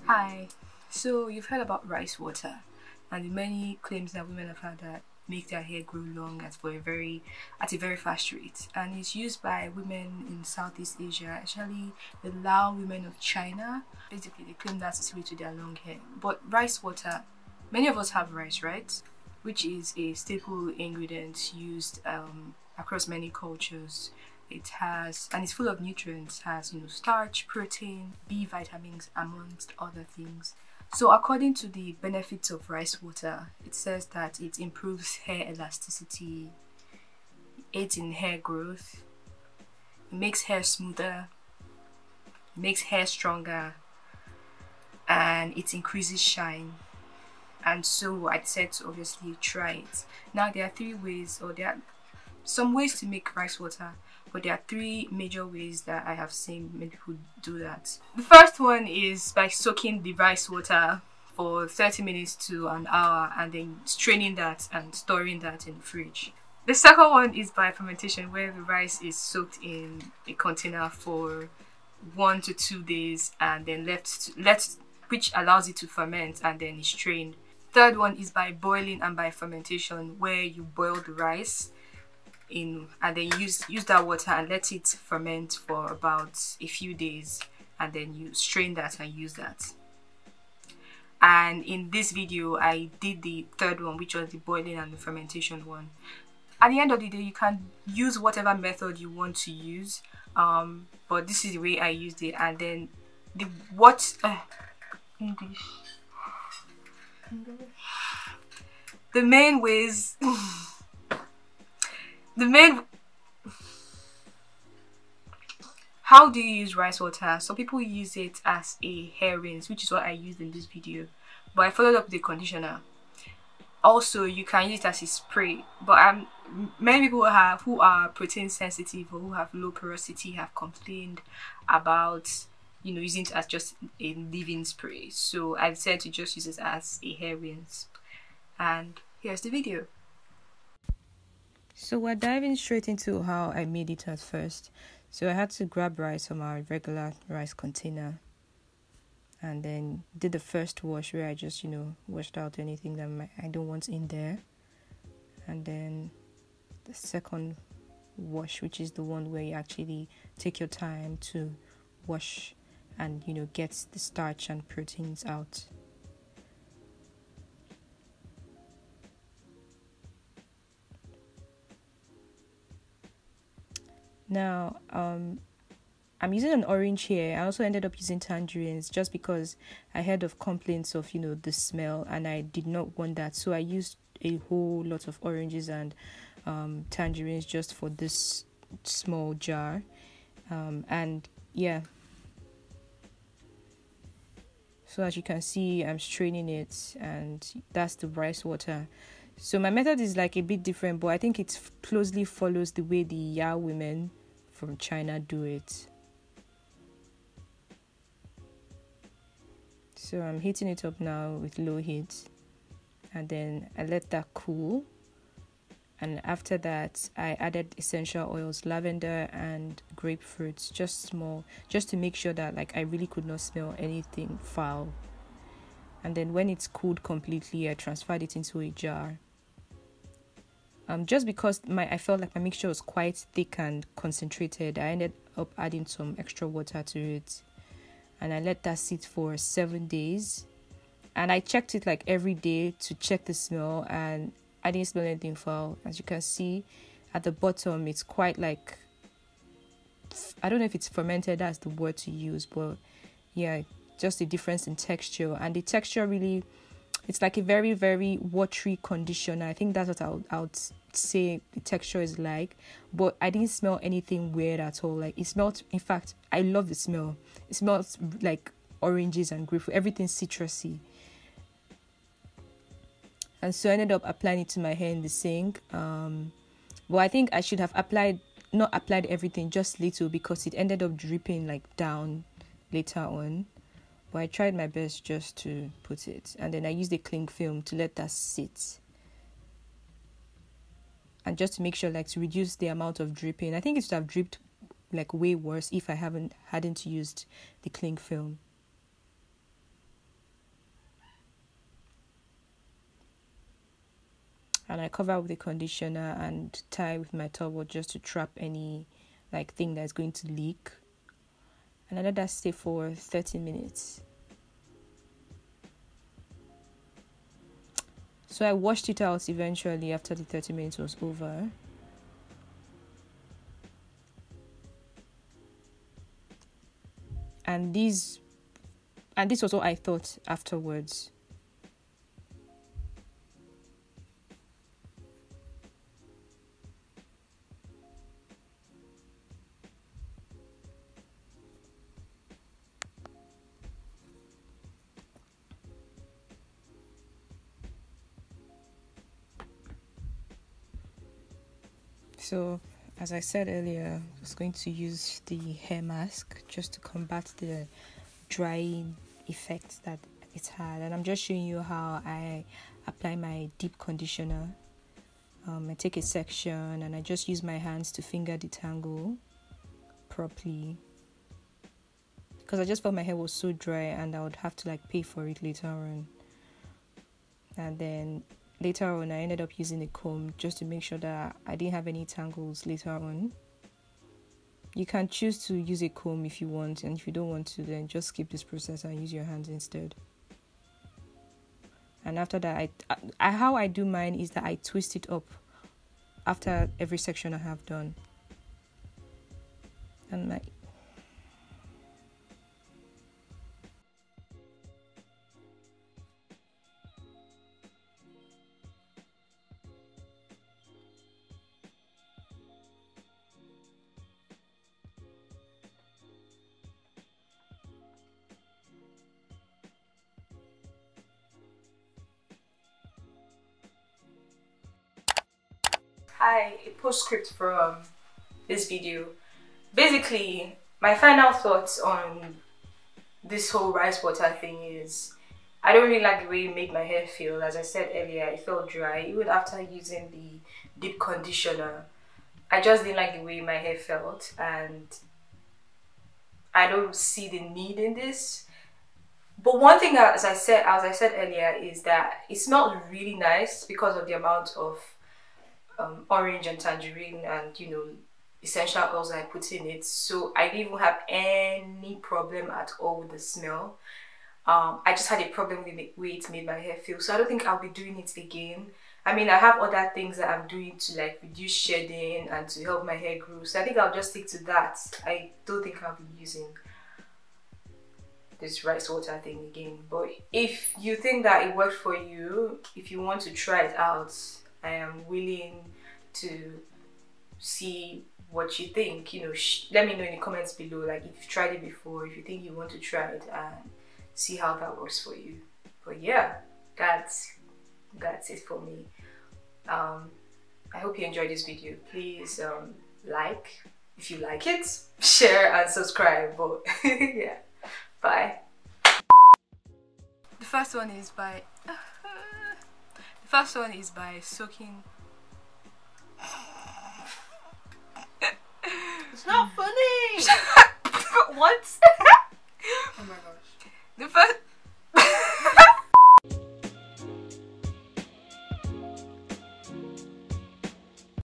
Hi. So you've heard about rice water and the many claims that women have had that make their hair grow long at a very fast rate. And it's used by women in Southeast Asia, especially the Lao women of China. Basically they claim that's the way to their long hair. But rice water, many of us have rice, right? Which is a staple ingredient used across many cultures. It has and it's full of nutrients, has starch, protein, B vitamins amongst other things. So according to the benefits of rice water, it says that it improves hair elasticity, aids in hair growth, it makes hair smoother, it makes hair stronger, and it increases shine. And so I decided to obviously try it. Now there are some ways to make rice water, but there are three major ways that I have seen many people do that. The first one is by soaking the rice water for 30 minutes to an hour and then straining that and storing that in the fridge. The second one is by fermentation, where the rice is soaked in a container for 1 to 2 days and then left which allows it to ferment and then is strained. Third one is by boiling and by fermentation, where you boil the rice in and then use that water and let it ferment for about a few days and then you strain that and use that. And in this video I did the third one, which was the boiling and the fermentation one. At the end of the day, you can use whatever method you want to use, but this is the way I used it. And then the what English the main ways the main how do you use rice water? Some people use it as a hair rinse, which is what I used in this video, but I followed up with a conditioner. Also you can use it as a spray, but many people who are protein sensitive or who have low porosity have complained about using it as just a leave-in spray. So I decided to just use it as a hair rinse, and here's the video. So we're diving straight into how I made it at first. So I had to grab rice from our regular rice container and then did the first wash, where I just washed out anything that I don't want in there. And then the second wash, which is the one where you actually take your time to wash and get the starch and proteins out. Now I'm using an orange here. I also ended up using tangerines just because I heard of complaints of the smell, and I did not want that, so I used a whole lot of oranges and tangerines just for this small jar. And yeah, so as you can see, I'm straining it, and that's the rice water. So my method is like a bit different, but I think it closely follows the way the Yao women from China do it. So I'm heating it up now with low heat, and then I let that cool. And after that, I added essential oils, lavender and grapefruit, just small, just to make sure that I really could not smell anything foul. And then when it's cooled completely, I transferred it into a jar. Just because I felt like my mixture was quite thick and concentrated, I ended up adding some extra water to it, and I let that sit for 7 days. And I checked it every day to check the smell, and I didn't smell anything foul. As you can see at the bottom, it's quite I don't know if it's fermented, that's the word to use, but yeah, just a difference in texture. And the texture really, it's like a very, very watery conditioner. I think that's what I would say the texture is like. But I didn't smell anything weird at all. It smelled, in fact, I love the smell. It smells like oranges and grapefruit, everything citrusy. And so I ended up applying it to my hair in the sink. But I think I should have not applied everything, just little, because it ended up dripping down later on. But I tried my best just to put it. And then I used a cling film to let that sit. And just to make sure, to reduce the amount of dripping. I think it should have dripped way worse if I hadn't used the cling film. and I cover with the conditioner and tie with my towel just to trap any like thing that's going to leak. And I let that stay for 30 minutes. So I washed it out eventually after the 30 minutes was over. And this was what I thought afterwards. So, as I said earlier, I was going to use the hair mask just to combat the drying effect that it had. And I'm just showing you how I apply my deep conditioner. I take a section and I just use my hands to finger detangle properly. Because I just felt my hair was so dry and I would have to like pay for it later on. And then later on, I ended up using a comb just to make sure that I didn't have any tangles later on. You can choose to use a comb if you want, and if you don't want to, then just skip this process and use your hands instead. And after that, how I do mine is that I twist it up after every section I have done. And like, hi, a postscript from this video. Basically, my final thoughts on this whole rice water thing is I don't really like the way it made my hair feel. As I said earlier, it felt dry. Even after using the deep conditioner, I just didn't like the way my hair felt, and I don't see the need in this. But one thing, as I said earlier, is that it's not really nice because of the amount of orange and tangerine and essential oils I put in it. So I didn't even have any problem at all with the smell. I just had a problem with the way it made my hair feel. So I don't think I'll be doing it again. I mean, I have other things that I'm doing to like reduce shedding and to help my hair grow. So I think I'll just stick to that. I don't think I'll be using this rice water thing again. But if you think that it worked for you, if you want to try it out, I am willing to see what you think. Let me know in the comments below, like if you've tried it before, if you think you want to try it, and see how that works for you. But yeah, that's it for me. I hope you enjoyed this video. Please like if you like it, share and subscribe. But yeah, bye. The first one is by soaking. It's not funny. What?